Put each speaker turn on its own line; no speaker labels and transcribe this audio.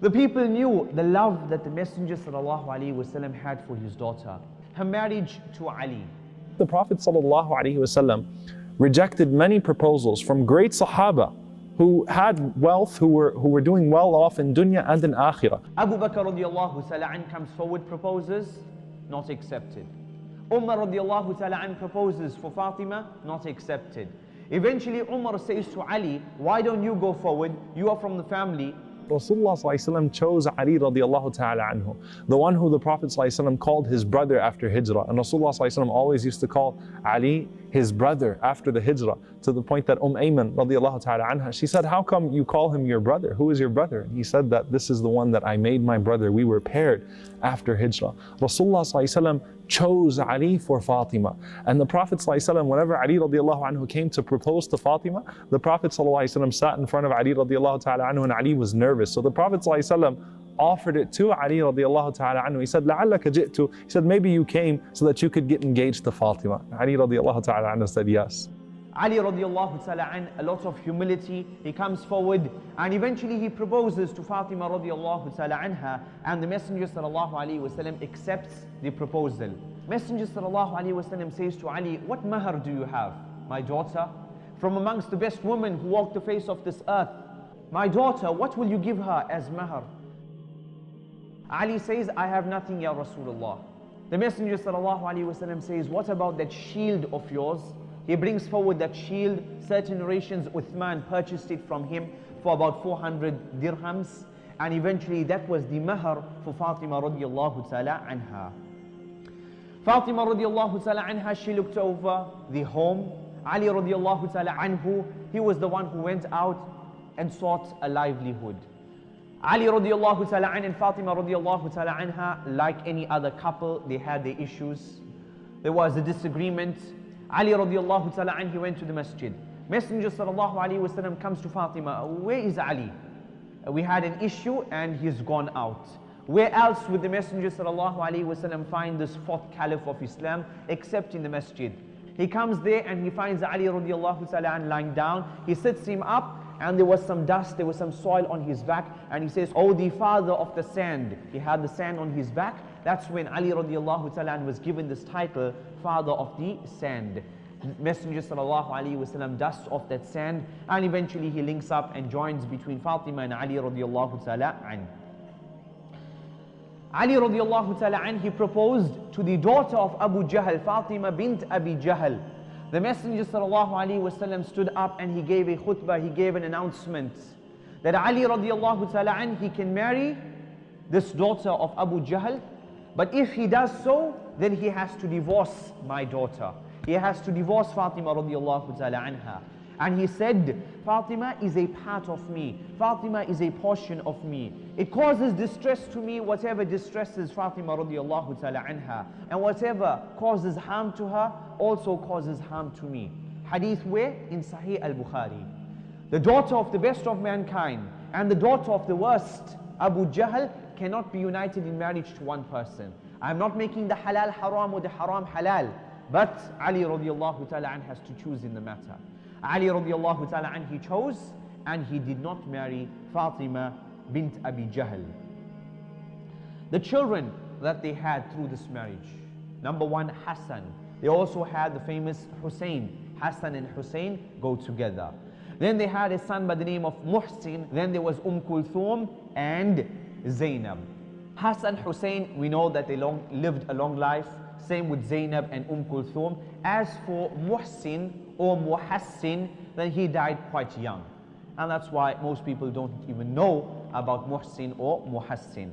The people knew the love that the Messenger ﷺ had for his daughter. Her marriage to Ali.
The Prophet ﷺ rejected many proposals from great Sahaba who had wealth, who were doing well off in dunya and in akhirah.
Abu Bakr radiallahu ta'ala an comes forward, proposes, not accepted. Umar radiallahu ta'ala an proposes for Fatima, not accepted. Eventually Umar says to Ali, why don't you go forward? You are from the family.
Rasulullah ﷺ chose Ali radiallahu ta'ala anhu, the one who the Prophet ﷺ called his brother after Hijrah. And Rasulullah ﷺ always used to call Ali his brother after the Hijrah, to the point that Ayman radiallahu ta'ala anha, she said, how come you call him your brother? Who is your brother? And he said that this is the one that I made my brother. We were paired after Hijrah. Rasulullah ﷺ chose Ali for Fatima. And the Prophet ﷺ, whenever Ali radiallahu anhu came to propose to Fatima, the Prophet ﷺ sat in front of Ali radiallahu ta'ala anhu, and Ali was nervous. So the Prophet ﷺ offered it to Ali radiallahu ta'ala anhu. He said, لَعَلَّكَ جِئْتُ. He said, maybe you came so that you could get engaged to Fatima. Ali radiallahu ta'ala anhu said, yes.
Ali radiallahu ta'ala an, a lot of humility, he comes forward and eventually he proposes to Fatima radiallahu ta'ala anha, and the Messenger sallallahu alayhi wasallam accepts the proposal. Messenger sallallahu alayhi wasallam says to Ali, what mahar do you have, my daughter? From amongst the best women who walked the face of this earth, my daughter, what will you give her as mahar? Ali says, I have nothing, Ya Rasulullah. The Messenger sallallahu alayhi wasallam says, what about that shield of yours? He brings forward that shield. Certain narrations, Uthman purchased it from him for about 400 dirhams, and eventually that was the mahar for Fatima radiallahu ta'ala anha. Fatima radiallahu ta'ala anha, she looked over the home. Ali radiallahu ta'ala anhu, he was the one who went out and sought a livelihood. Ali radiallahu ta'ala anha and Fatima radiallahu ta'ala anha, like any other couple, they had their issues. There was a disagreement. Ali radiallahu ta'ala anha, he went to the masjid. Messenger sallallahu alayhi wasallam comes to Fatima, where is Ali? We had an issue and he's gone out. Where else would the Messenger sallallahu alayhi wasallam find this fourth caliph of Islam except in the masjid? He comes there and he finds Ali radiallahu ta'ala anha lying down. He sits him up, and there was some dust, there was some soil on his back, and he says, oh, the father of the sand. He had the sand on his back. That's when Ali radiallahu ta'ala was given this title, father of the sand. Messenger sallallahu alayhi wasallam dusts off that sand, and eventually he links up and joins between Fatima and Ali radiallahu ta'ala an. Ali radiallahu ta'ala an, he proposed to the daughter of Abu Jahl, Fatima bint Abi Jahl. The Messenger sallallahu alayhi wasallam stood up and he gave a khutbah, he gave an announcement that Ali radiallahu ta'ala an, he can marry this daughter of Abu Jahl, but if he does so, then he has to divorce my daughter. He has to divorce Fatima radiallahu ta'ala anha. And he said, Fatima is a part of me. Fatima is a portion of me. It causes distress to me, whatever distresses Fatima radiallahu ta'ala anha. And whatever causes harm to her, also causes harm to me. Hadith where? In Sahih al-Bukhari. The daughter of the best of mankind and the daughter of the worst, Abu Jahl, cannot be united in marriage to one person. I'm not making the halal haram or the haram halal, but Ali radiallahu ta'ala an has to choose in the matter. Ali radiallahu ta'ala an, he chose, and he did not marry Fatima bint Abi Jahl. The children that they had through this marriage, number one, Hassan. They also had the famous Hussein. Hassan and Hussein go together. Then they had a son by the name of Muhsin. Then there was Kulthum and Zainab. Hassan, Hussein, we know that they lived a long life. Same with Zainab and Kulthum. As for Muhsin or Muhassin, then he died quite young. And that's why most people don't even know about Muhsin or Muhassin.